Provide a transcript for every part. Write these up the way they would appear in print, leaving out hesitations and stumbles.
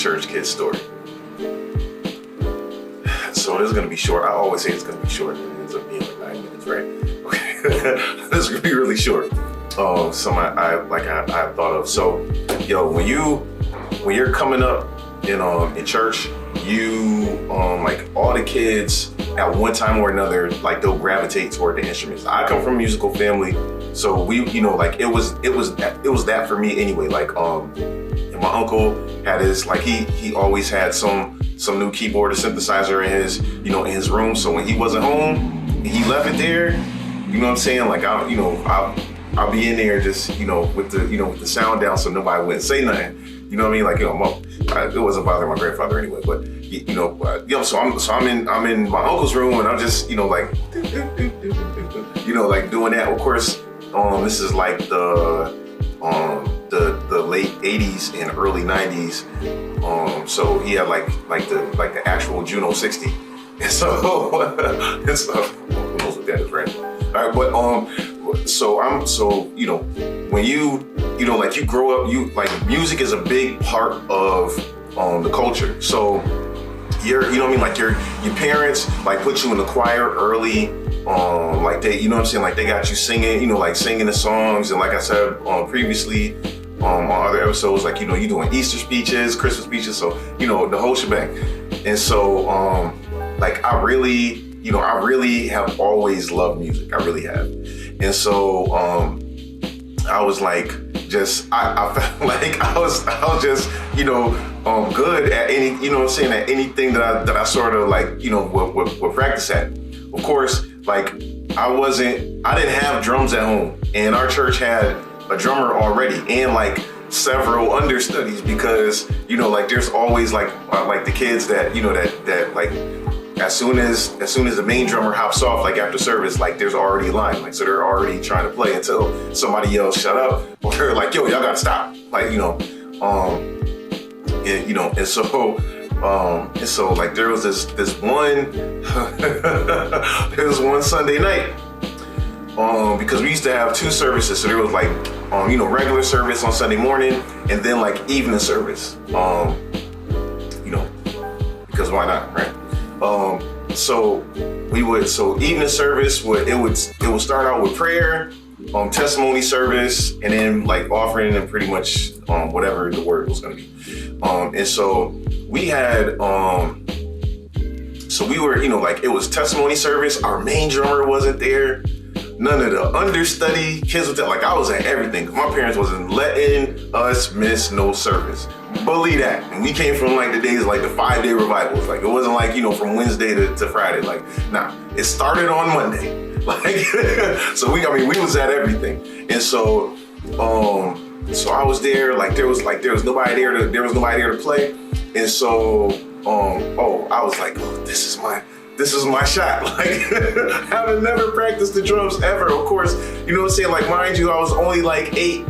church kid story. So this is gonna be short. I always say it's gonna be short, and it ends up being like 9 minutes, right? Okay, this is gonna be really short. Some I thought of. So, yo, when you're coming up in church, you like all the kids at one time or another, like they'll gravitate toward the instruments. I come from a musical family, so we, like it was that for me anyway. Like and my uncle had his, like he always had some new keyboard or synthesizer in his room. So when he wasn't home, he left it there. You know what I'm saying? Like I'll be in there just with the sound down so nobody wouldn't say nothing. You know what I mean? Like it wasn't bothering my grandfather anyway. But so I'm in my uncle's room and I'm just like like doing that. Of course, this is like the late 80s and early 90s. So he had like the actual Juno 60. And so who knows what that is, right? All right, but when you like you grow up, you like music is a big part of the culture. So your like your parents like put you in the choir early. Like they, like they got you singing, like singing the songs. And like I said previously on other episodes, like, you doing Easter speeches, Christmas speeches. So, the whole shebang. And so, like I really have always loved music. I really have. And so, I was like, I felt like I was just, good at any, at anything that I sort of like, would practice at. Of course, like I didn't have drums at home, and our church had a drummer already and like several understudies because, like there's always like the kids that, that like, as soon as the main drummer hops off, like after service, like there's already a line, like, so they're already trying to play until somebody yells, shut up, or they're like, yo, y'all gotta stop. Like, and so like there was this one, there was one Sunday night, because we used to have 2 services. So there was like, regular service on Sunday morning and then like evening service, because why not, right? So evening service would start out with prayer, testimony service, and then like offering and pretty much whatever the word was going to be. And so we had so we were, like it was testimony service. Our main drummer wasn't there. None of the understudy kids were there. Like I was at everything. My parents wasn't letting us miss no service. Believe that. And we came from like the days like the 5-day revivals. Like it wasn't like, from Wednesday to Friday. Like, nah, it started on Monday. Like, so we was at everything. And so I was there. Like there was nobody there to play. And so I was like, oh, this is my shot. Like, having never practiced the drums ever, of course, like, mind you, I was only like 8,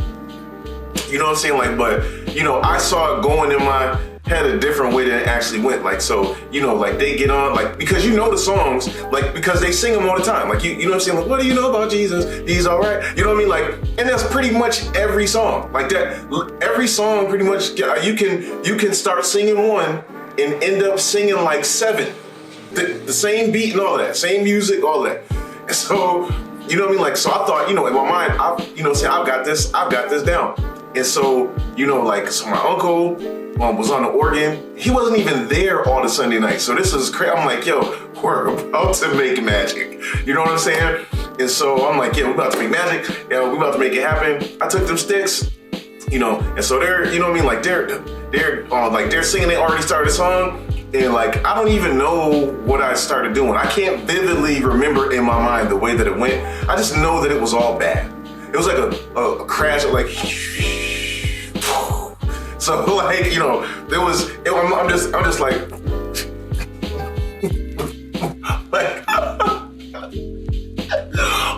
like, but, I saw it going in my head a different way than it actually went. Like, so, like they get on, like, because the songs, like, because they sing them all the time. Like, like, what do you know about Jesus? He's all right. You know what I mean? Like, and that's pretty much every song. Like that, every song pretty much, you can start singing one and end up singing like 7. The same beat and all that, same music, all that. And so, Like, so I thought, in my mind, I've got this down. And so, so my uncle was on the organ. He wasn't even there all the Sunday nights. So this is crazy. I'm like, yo, we're about to make magic. You know what I'm saying? And so I'm like, yeah, we're about to make magic. Yeah, we're about to make it happen. I took them sticks, and so they're, like they're singing. They already started a song. And like, I don't even know what I started doing. I can't vividly remember in my mind the way that it went. I just know that it was all bad. It was like a crash, like, so like, I'm just like,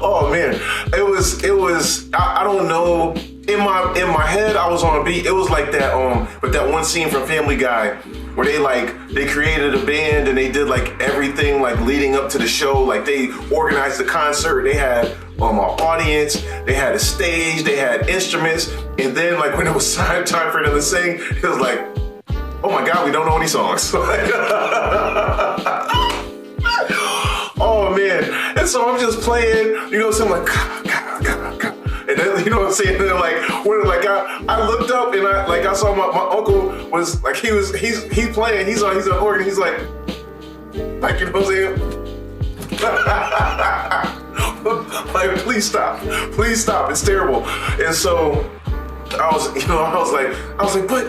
oh man, it was, I don't know. In my head, I was on a beat. It was like that, but that one scene from Family Guy where they created a band and they did like everything like leading up to the show. Like they organized the concert. They had an audience. They had a stage. They had instruments. And then like when it was time for them to sing, it was like, oh my God, we don't know any songs. Oh man. And so I'm just playing, you know, so I'm like, and then, you know what I'm saying? And then I looked up and I saw my uncle was like, he's playing, he's on organ, he's like, you know what I'm saying? Like, please stop, it's terrible. And so I was like, but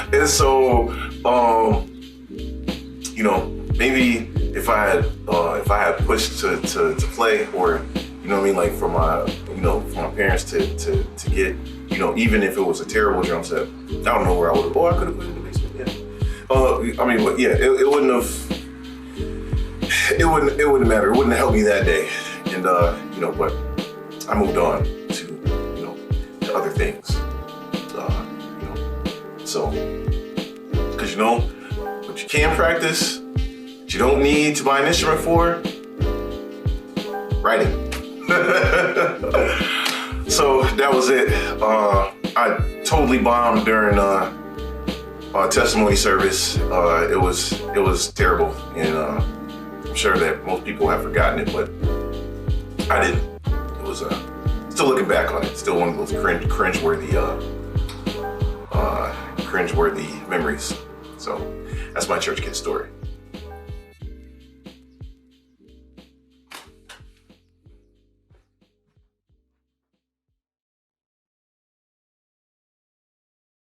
and so you know, maybe if I had pushed to play, or you know what I mean, like for my parents to get, you know, even if it was a terrible drum set, I don't know where I would have. Oh, I could have put it in the basement. Yeah. I mean, but yeah, it wouldn't have. It wouldn't matter. It wouldn't have helped me that day. And you know, but I moved on to, you know, to other things. You know, so because you know what you can practice, what you don't need to buy an instrument for, writing. So that was it. I totally bombed during testimony service. It was terrible, and I'm sure that most people have forgotten it, but I didn't. It was still looking back on it, still one of those cringeworthy memories. So that's my church kid story.